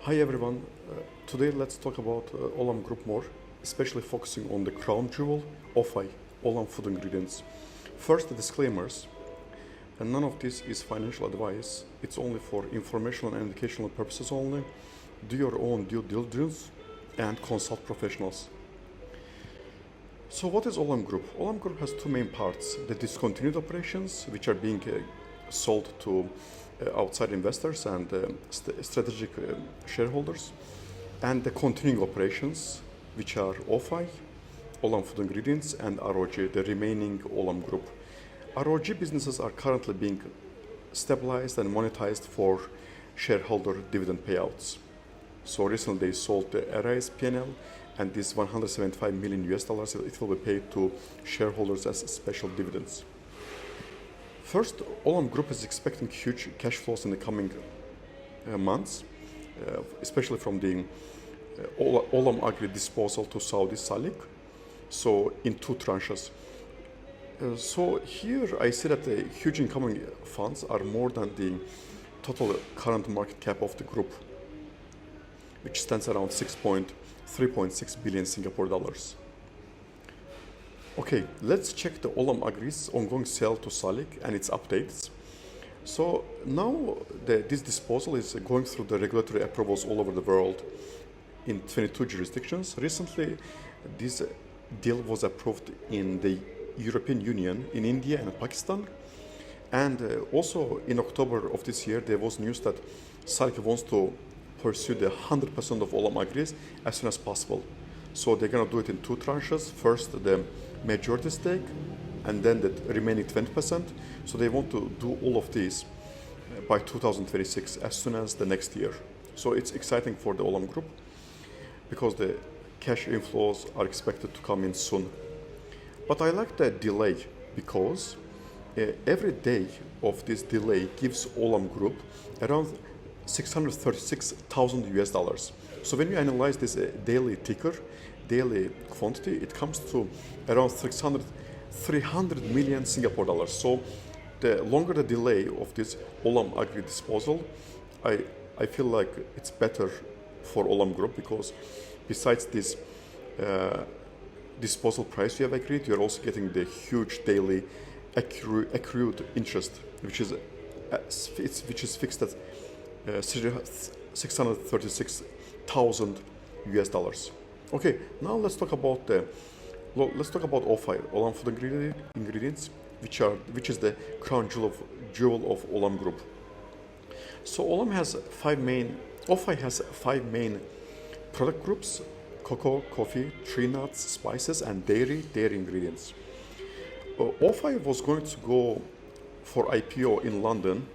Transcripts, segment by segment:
Hi everyone. Today let's talk about Olam Group more, especially focusing on the crown jewel, OFI, Olam Food Ingredients. First, the disclaimers. And none of this is financial advice. It's only for informational and educational purposes only. Do your own due diligence and consult professionals. So what is Olam Group? Olam Group has two main parts: the discontinued operations, which are being sold to outside investors and strategic shareholders, and the continuing operations, which are OFI, Olam Food Ingredients, and ROG, the remaining Olam Group. ROG businesses are currently being stabilized and monetized for shareholder dividend payouts. So recently they sold the Arise P&L, and this $175 million it will be paid to shareholders as special dividends. First, Olam Group is expecting huge cash flows in the coming months, especially from the Olam Agri disposal to Saudi SALIC, so in two tranches. So here I see that the huge incoming funds are more than the total current market cap of the group, which stands around 3.6 billion Singapore dollars. Okay, let's check the Olam Agri's ongoing sale to SALIC and its updates. So now this disposal is going through the regulatory approvals all over the world in 22 jurisdictions. Recently, this deal was approved in the European Union, in India and Pakistan. And also in October of this year, there was news that SALIC wants to pursue the 100% of Olam Agri's as soon as possible. So they're going to do it in two tranches. First, the majority stake, and then the remaining 20%. So they want to do all of these by 2026, as soon as the next year. So it's exciting for the Olam Group because the cash inflows are expected to come in soon. But I like the delay because every day of this delay gives Olam Group around 636,000 US dollars. So when you analyze this daily ticker, daily quantity, it comes to around 300 million Singapore dollars. So the longer the delay of this Olam Agri disposal, I feel like it's better for Olam Group, because besides this disposal price you have agreed, you're also getting the huge daily accrued interest, which is fixed at 636,000 US dollars. Okay, now let's talk about OFI, Olam Food Ingredients, which is the crown jewel of Olam Group. So OFI has five main product groups: cocoa, coffee, tree nuts, spices, and dairy ingredients. OFI was going to go for IPO in London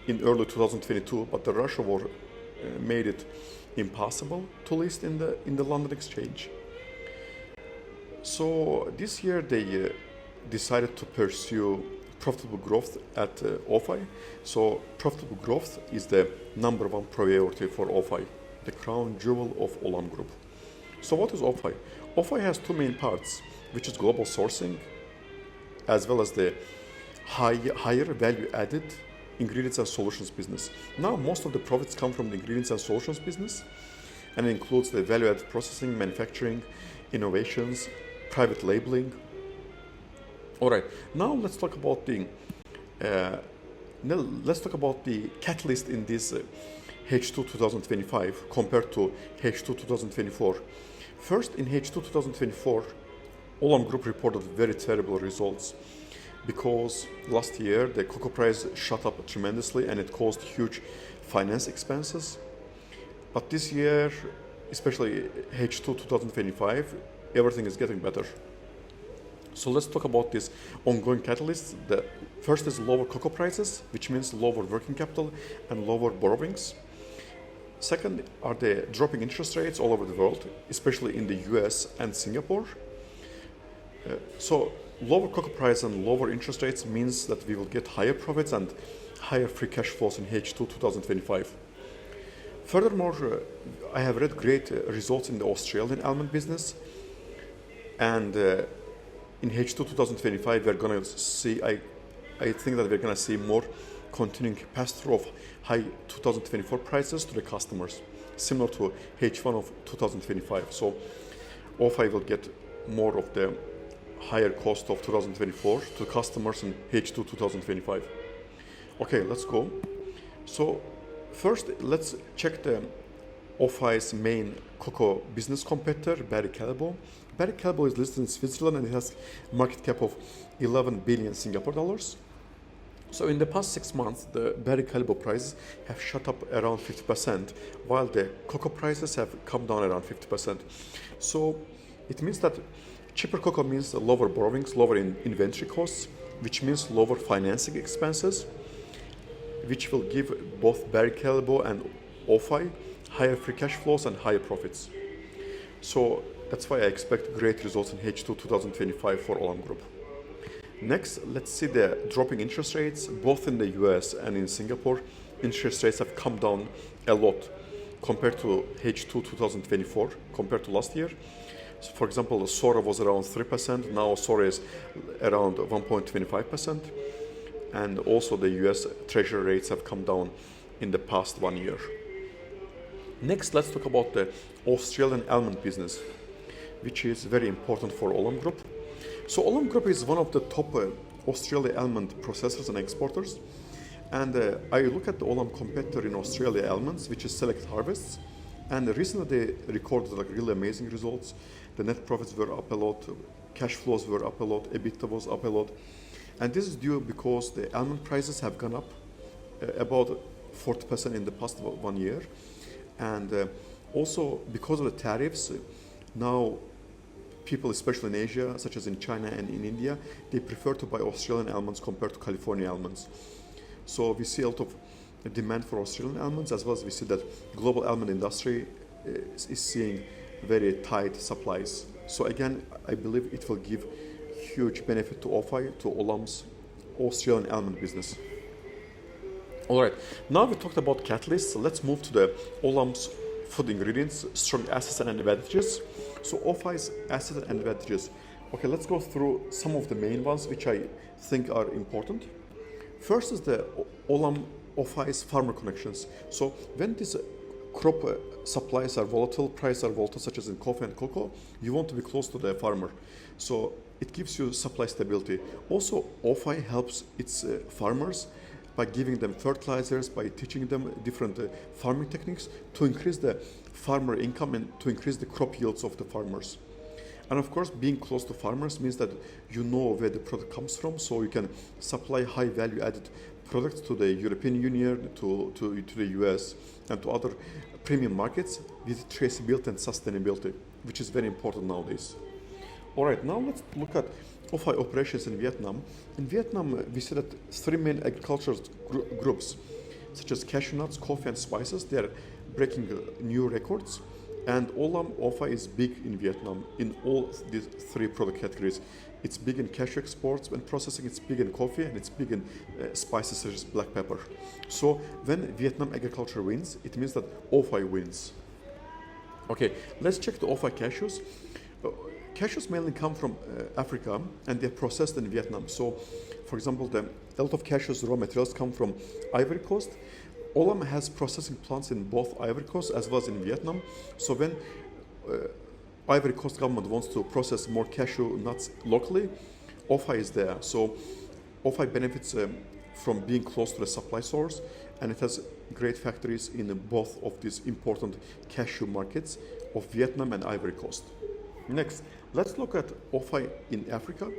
in early 2022, but the Russia war made it impossible to list in the London exchange. So this year they decided to pursue profitable growth at OFI. So profitable growth is the number one priority for OFI, the crown jewel of Olam Group. So what is OFI? OFI has two main parts, which is global sourcing, as well as the higher value added ingredients and solutions business. Now most of the profits come from the ingredients and solutions business, and it includes the value-added processing, manufacturing, innovations, private labeling. All right, now let's talk about the catalyst in this H2 2025 compared to H2 2024. First, in H2 2024, Olam Group reported very terrible results, because last year the cocoa price shot up tremendously and it caused huge finance expenses. But this year, especially H2 2025, everything is getting better. So let's talk about this ongoing catalysts. The first is lower cocoa prices, which means lower working capital and lower borrowings. Second are the dropping interest rates all over the world, especially in the US and Singapore. So lower cocoa price and lower interest rates means that we will get higher profits and higher free cash flows in H2 2025. Furthermore, I have read great results in the Australian almond business, and in H2 2025 we're going to see, I think that we're going to see more continuing pass-through of high 2024 prices to the customers, similar to H1 of 2025. So OFI will get more of the higher cost of 2024 to customers in H2 2025. Okay, let's go. So first, let's check the OFI's main cocoa business competitor, Barry Callebaut. Barry Callebaut is listed in Switzerland and it has a market cap of 11 billion Singapore dollars. So in the past 6 months, the Barry Callebaut prices have shot up around 50%, while the cocoa prices have come down around 50%. So it means that cheaper cocoa means lower borrowings, lower inventory costs, which means lower financing expenses, which will give both Barry Callebaut and OFI higher free cash flows and higher profits. So that's why I expect great results in H2 2025 for Olam Group. Next, let's see the dropping interest rates, both in the US and in Singapore. Interest rates have come down a lot compared to H2 2024, compared to last year. So for example, SORA was around 3%, now SORA is around 1.25%. And also the US Treasury rates have come down in the past 1 year. Next, let's talk about the Australian almond business, which is very important for Olam Group. So Olam Group is one of the top Australia almond processors and exporters. And I look at the Olam competitor in Australia almonds, which is Select Harvests. And recently they recorded like really amazing results. The net profits were up a lot, cash flows were up a lot, EBITDA was up a lot. And this is due because the almond prices have gone up about 40% in the past 1 year. And also because of the tariffs, now people, especially in Asia, such as in China and in India, they prefer to buy Australian almonds compared to California almonds. So we see a lot of demand for Australian almonds, as well as we see that global almond industry is seeing very tight supplies. So again, I believe it will give huge benefit to OFI, to Olam's Australian almond business. All right, now we talked about catalysts. So let's move to the Olam's Food Ingredients, strong assets and advantages. So OFI's assets and advantages. Okay, let's go through some of the main ones which I think are important. First is the Olam OFI's farmer connections. So when these crop supplies are volatile, prices are volatile, such as in coffee and cocoa, you want to be close to the farmer. So it gives you supply stability. Also, OFI helps its farmers by giving them fertilizers, by teaching them different farming techniques to increase the farmer income and to increase the crop yields of the farmers. And of course, being close to farmers means that you know where the product comes from, so you can supply high value added products to the European Union, to the US, and to other premium markets with traceability and sustainability, which is very important nowadays. All right, now let's look at OFI operations in Vietnam. In Vietnam, we see that 3 main agricultural groups, such as cashew nuts, coffee, and spices, they are breaking new records. And Olam OFI is big in Vietnam in all these 3 product categories. It's big in cashew exports and processing, it's big in coffee, and it's big in spices such as black pepper. So when Vietnam agriculture wins, it means that OFI wins. Okay, let's check the OFI cashews. Cashews mainly come from Africa and they're processed in Vietnam. So, for example, a lot of cashews raw materials come from Ivory Coast. Olam has processing plants in both Ivory Coast as well as in Vietnam. So when Ivory Coast government wants to process more cashew nuts locally, OFI is there. So OFI benefits from being close to the supply source, and it has great factories in both of these important cashew markets of Vietnam and Ivory Coast. Next, let's look at OFI in Africa.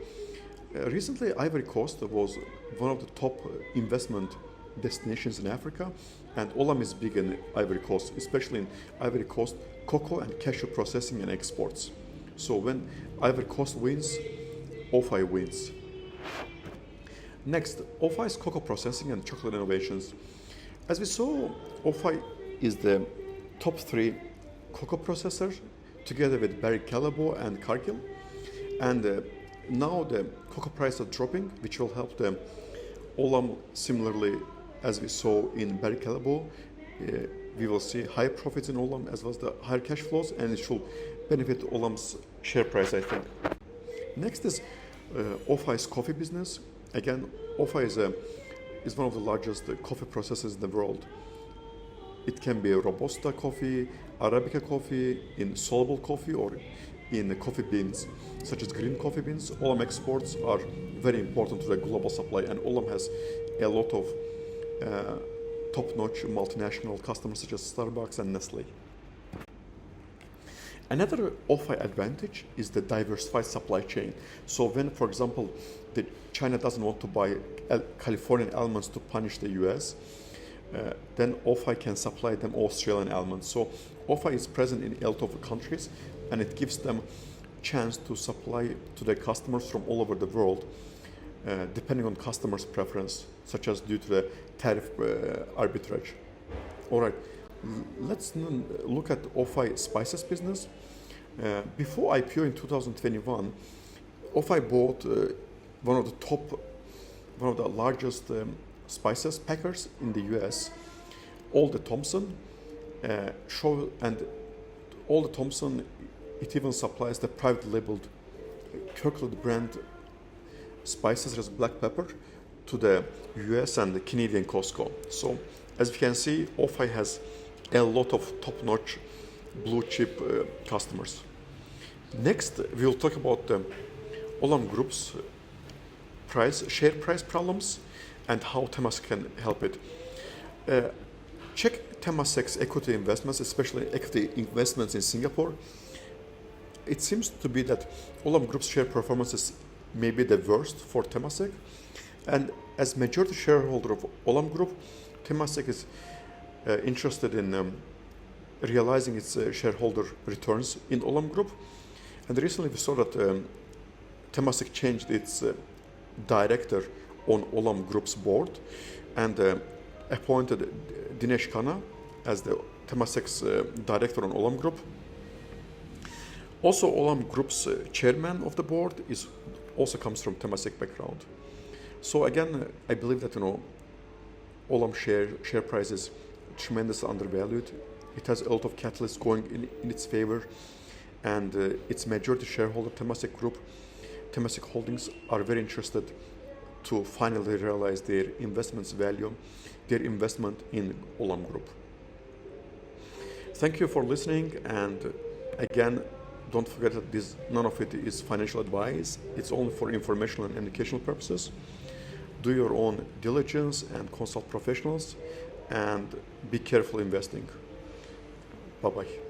Recently, Ivory Coast was one of the top investment destinations in Africa, and Olam is big in Ivory Coast, especially in Ivory Coast cocoa and cashew processing and exports. So when Ivory Coast wins, OFI wins. Next, OFI's cocoa processing and chocolate innovations. As we saw, OFI is the top 3 cocoa processor together with Barry Callebaut and Cargill. And now the cocoa prices are dropping, which will help the Olam similarly as we saw in Barry Callebaut. We will see higher profits in Olam as well as the higher cash flows, and it should benefit Olam's share price, I think. Next is OFI's coffee business. Again, OFI is is one of the largest coffee processors in the world. It can be a Robusta coffee, Arabica coffee, in soluble coffee, or in coffee beans, such as green coffee beans. Olam exports are very important to the global supply, and Olam has a lot of top-notch multinational customers such as Starbucks and Nestlé. Another OFI advantage is the diversified supply chain. So when, for example, China doesn't want to buy Californian almonds to punish the US, then OFI can supply them Australian almonds. So OFI is present in a lot of countries, and it gives them chance to supply to their customers from all over the world, depending on customers' preference, such as due to the tariff arbitrage. All right, let's look at OFI spices business. Before IPO in 2021, OFI bought one of the largest spices packers in the US, Alder Thompson. And Alder Thompson, it even supplies the private labeled Kirkland brand spices such as black pepper to the US and the Canadian Costco. So as you can see, OFI has a lot of top-notch blue chip customers. Next, we'll talk about the Olam Group's share price problems and how Temasek can help it. Check Temasek's equity investments, especially equity investments in Singapore. It seems to be that Olam Group's share performance is maybe the worst for Temasek. And as majority shareholder of Olam Group, Temasek is interested in realizing its shareholder returns in Olam Group. And recently we saw that Temasek changed its director on Olam Group's board and appointed Dinesh Khanna as the Temasek's director on Olam Group. Also, Olam Group's chairman of the board also comes from Temasek background. So again, I believe that Olam share price is tremendously undervalued. It has a lot of catalysts going in its favor, and its majority shareholder Temasek Group, Temasek Holdings, are very interested to finally realize their investment's value, their investment in Olam Group. Thank you for listening, and again, don't forget that none of it is financial advice. It's only for informational and educational purposes. Do your own diligence and consult professionals, and be careful investing. Bye-bye.